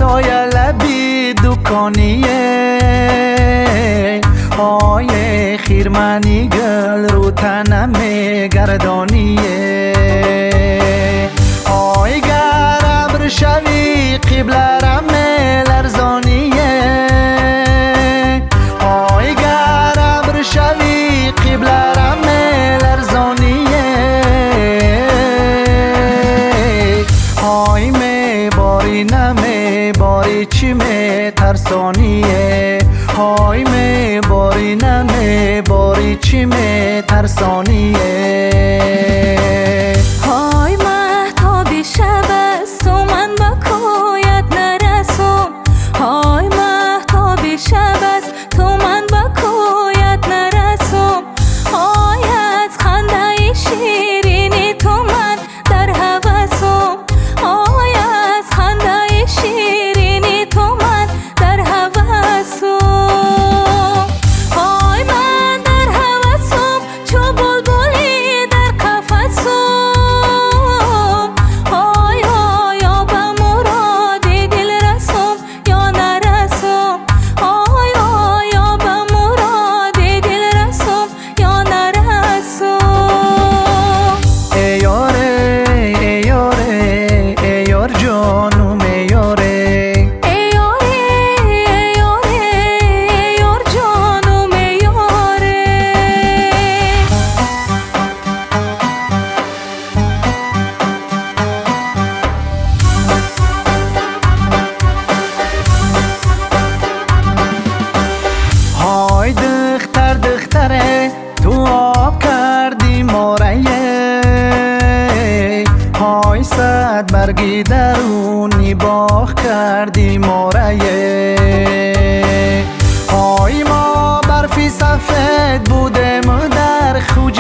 سایه لبی دکانیه های خیرمنی گل رو تنم گردانیه های گرم شوی قبلرم لرزانیه های گرم شوی قبلرم لرزانیه های می باری نمی باری چی می ترسانیه های می باری نمی باری چی می ترسانیه های مهتابی شب است و من با کویت نرسم های مهتابی شب است تو من با کویت نرسم های از خنده شیرینی تو من در هوسم های از خنده شیرینی تو من در هوسم های من در هوسم چو بلبلی در قفسم های یا به مراد دل رسم یا نرسم های یا به مراد دل رسم یا نرسم ای یاره ای یاره ای یار جانم ای یاره ای یاره ای یاره ای یار جانم ای یاره های دختر دختره تو آب کردی ماره های صد برگی درونی باغ کردی ماره های ما برفی سفید بودم در خود